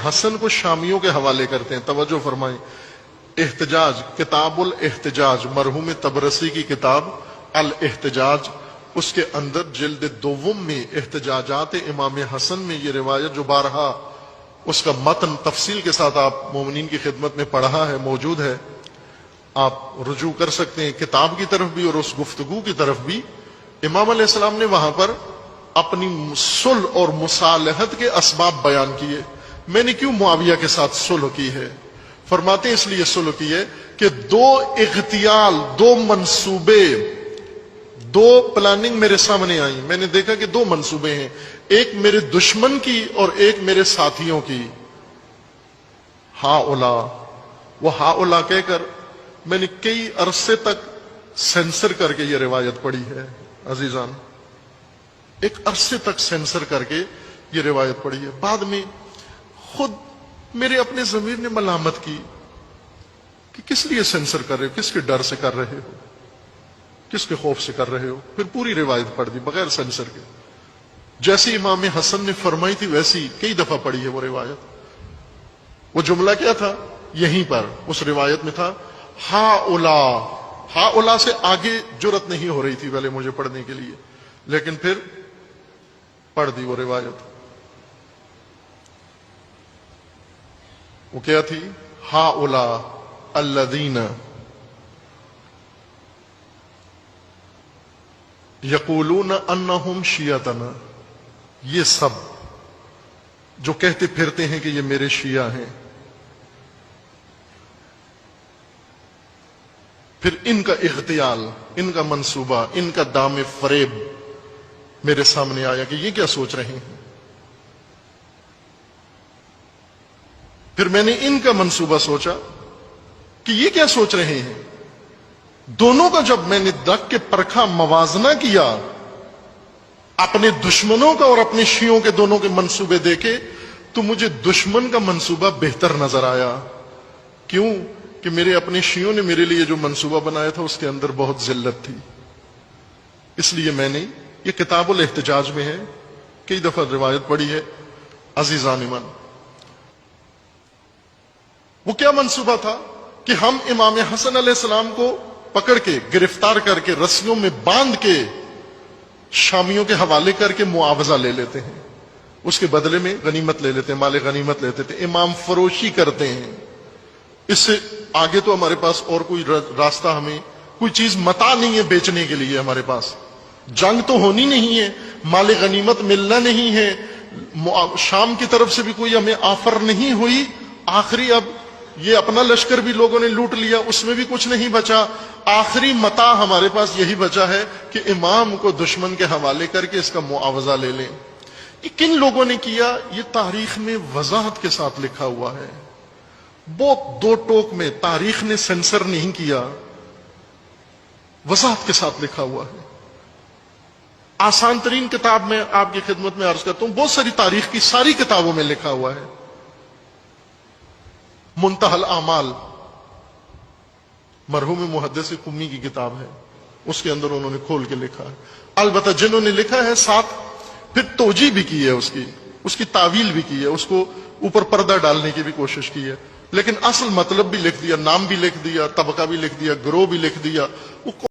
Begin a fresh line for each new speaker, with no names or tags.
حسن کو شامیوں کے حوالے کرتے ہیں. توجہ فرمائیں. احتجاج، کتاب الاحتجاج، مرحوم طبرسی کی کتاب الاحتجاج، اس کے اندر جلد دوم میں احتجاجات امام حسن میں یہ روایت جو بارہا اس کا متن تفصیل کے ساتھ آپ مومنین کی خدمت میں پڑھا ہے، موجود ہے، آپ رجوع کر سکتے ہیں کتاب کی طرف بھی اور اس گفتگو کی طرف بھی. امام علیہ السلام نے وہاں پر اپنی صلح اور مصالحت کے اسباب بیان کیے. میں نے کیوں معاویہ کے ساتھ صلح کی ہے؟ فرماتے ہیں اس لیے صلح کی ہے کہ دو اغتیال، دو منصوبے، دو پلاننگ میرے سامنے آئیں. میں نے دیکھا کہ دو منصوبے ہیں، ایک میرے دشمن کی اور ایک میرے ساتھیوں کی. وہ ہاؤلا کہہ کر میں نے کئی عرصے تک سینسر کر کے یہ روایت پڑھی ہے عزیزان، ایک عرصے تک سینسر کر کے یہ روایت پڑھی ہے. بعد میں خود میرے اپنے ضمیر نے ملامت کی کہ کس لیے سینسر کر رہے ہو، کس کے ڈر سے کر رہے ہو، کس کے خوف سے کر رہے ہو. پھر پوری روایت پڑھ دی بغیر سینسر کے، جیسی امام حسن نے فرمائی تھی ویسی کئی دفعہ پڑھی ہے وہ روایت. وہ جملہ کیا تھا؟ یہیں پر اس روایت میں تھا ہاؤلا سے آگے جرت نہیں ہو رہی تھی پہلے مجھے پڑھنے کے لیے، لیکن پھر پڑھ دی وہ روایت. وہ کیا تھی؟ ہاؤلا الذین یقولون انہم شیعتنا، یہ سب جو کہتے پھرتے ہیں کہ یہ میرے شیعہ ہیں. پھر ان کا اغتیال، ان کا منصوبہ، ان کا دام فریب میرے سامنے آیا کہ یہ کیا سوچ رہے ہیں. پھر میں نے ان کا منصوبہ سوچا کہ یہ کیا سوچ رہے ہیں. دونوں کا جب میں نے دق کے پرکھا، موازنہ کیا، اپنے دشمنوں کا اور اپنے شیعوں کے دونوں کے منصوبے دیکھے، تو مجھے دشمن کا منصوبہ بہتر نظر آیا. کیوں؟ کہ میرے اپنے شیعوں نے میرے لیے جو منصوبہ بنایا تھا اس کے اندر بہت ذلت تھی. اس لیے میں نے یہ کتاب الاحتجاج میں ہے، کئی دفعہ روایت پڑھی ہے عزیزان من. وہ کیا منصوبہ تھا کہ ہم امام حسن علیہ السلام کو پکڑ کے، گرفتار کر کے، رسیوں میں باندھ کے شامیوں کے حوالے کر کے معاوضہ لے لیتے ہیں، اس کے بدلے میں غنیمت لے لیتے ہیں، مال غنیمت لیتے تھے، امام فروشی کرتے ہیں. اس سے آگے تو ہمارے پاس اور کوئی راستہ، ہمیں کوئی چیز متاع نہیں ہے بیچنے کے لیے. ہمارے پاس جنگ تو ہونی نہیں ہے، مال غنیمت ملنا نہیں ہے، شام کی طرف سے بھی کوئی ہمیں آفر نہیں ہوئی. آخری اب یہ اپنا لشکر بھی لوگوں نے لوٹ لیا، اس میں بھی کچھ نہیں بچا. آخری متاع ہمارے پاس یہی بچا ہے کہ امام کو دشمن کے حوالے کر کے اس کا معاوضہ لے لیں. یہ کن لوگوں نے کیا؟ یہ تاریخ میں وضاحت کے ساتھ لکھا ہوا ہے، بہت دو ٹوک میں. تاریخ نے سینسر نہیں کیا، وضاحت کے ساتھ لکھا ہوا ہے. آسان ترین کتاب میں آپ کی خدمت میں عرض کرتا ہوں، بہت ساری تاریخ کی ساری کتابوں میں لکھا ہوا ہے. منتہی الاعمال مرحوم محدث قمی کی کتاب ہے، اس کے اندر انہوں نے کھول کے لکھا ہے. البتہ جنہوں نے لکھا ہے ساتھ پھر توجیہ بھی کی ہے، اس کی تعویل بھی کی ہے، اس کو اوپر پردہ ڈالنے کی بھی کوشش کی ہے، لیکن اصل مطلب بھی لکھ دیا، نام بھی لکھ دیا، طبقہ بھی لکھ دیا، گروہ بھی لکھ دیا. وہ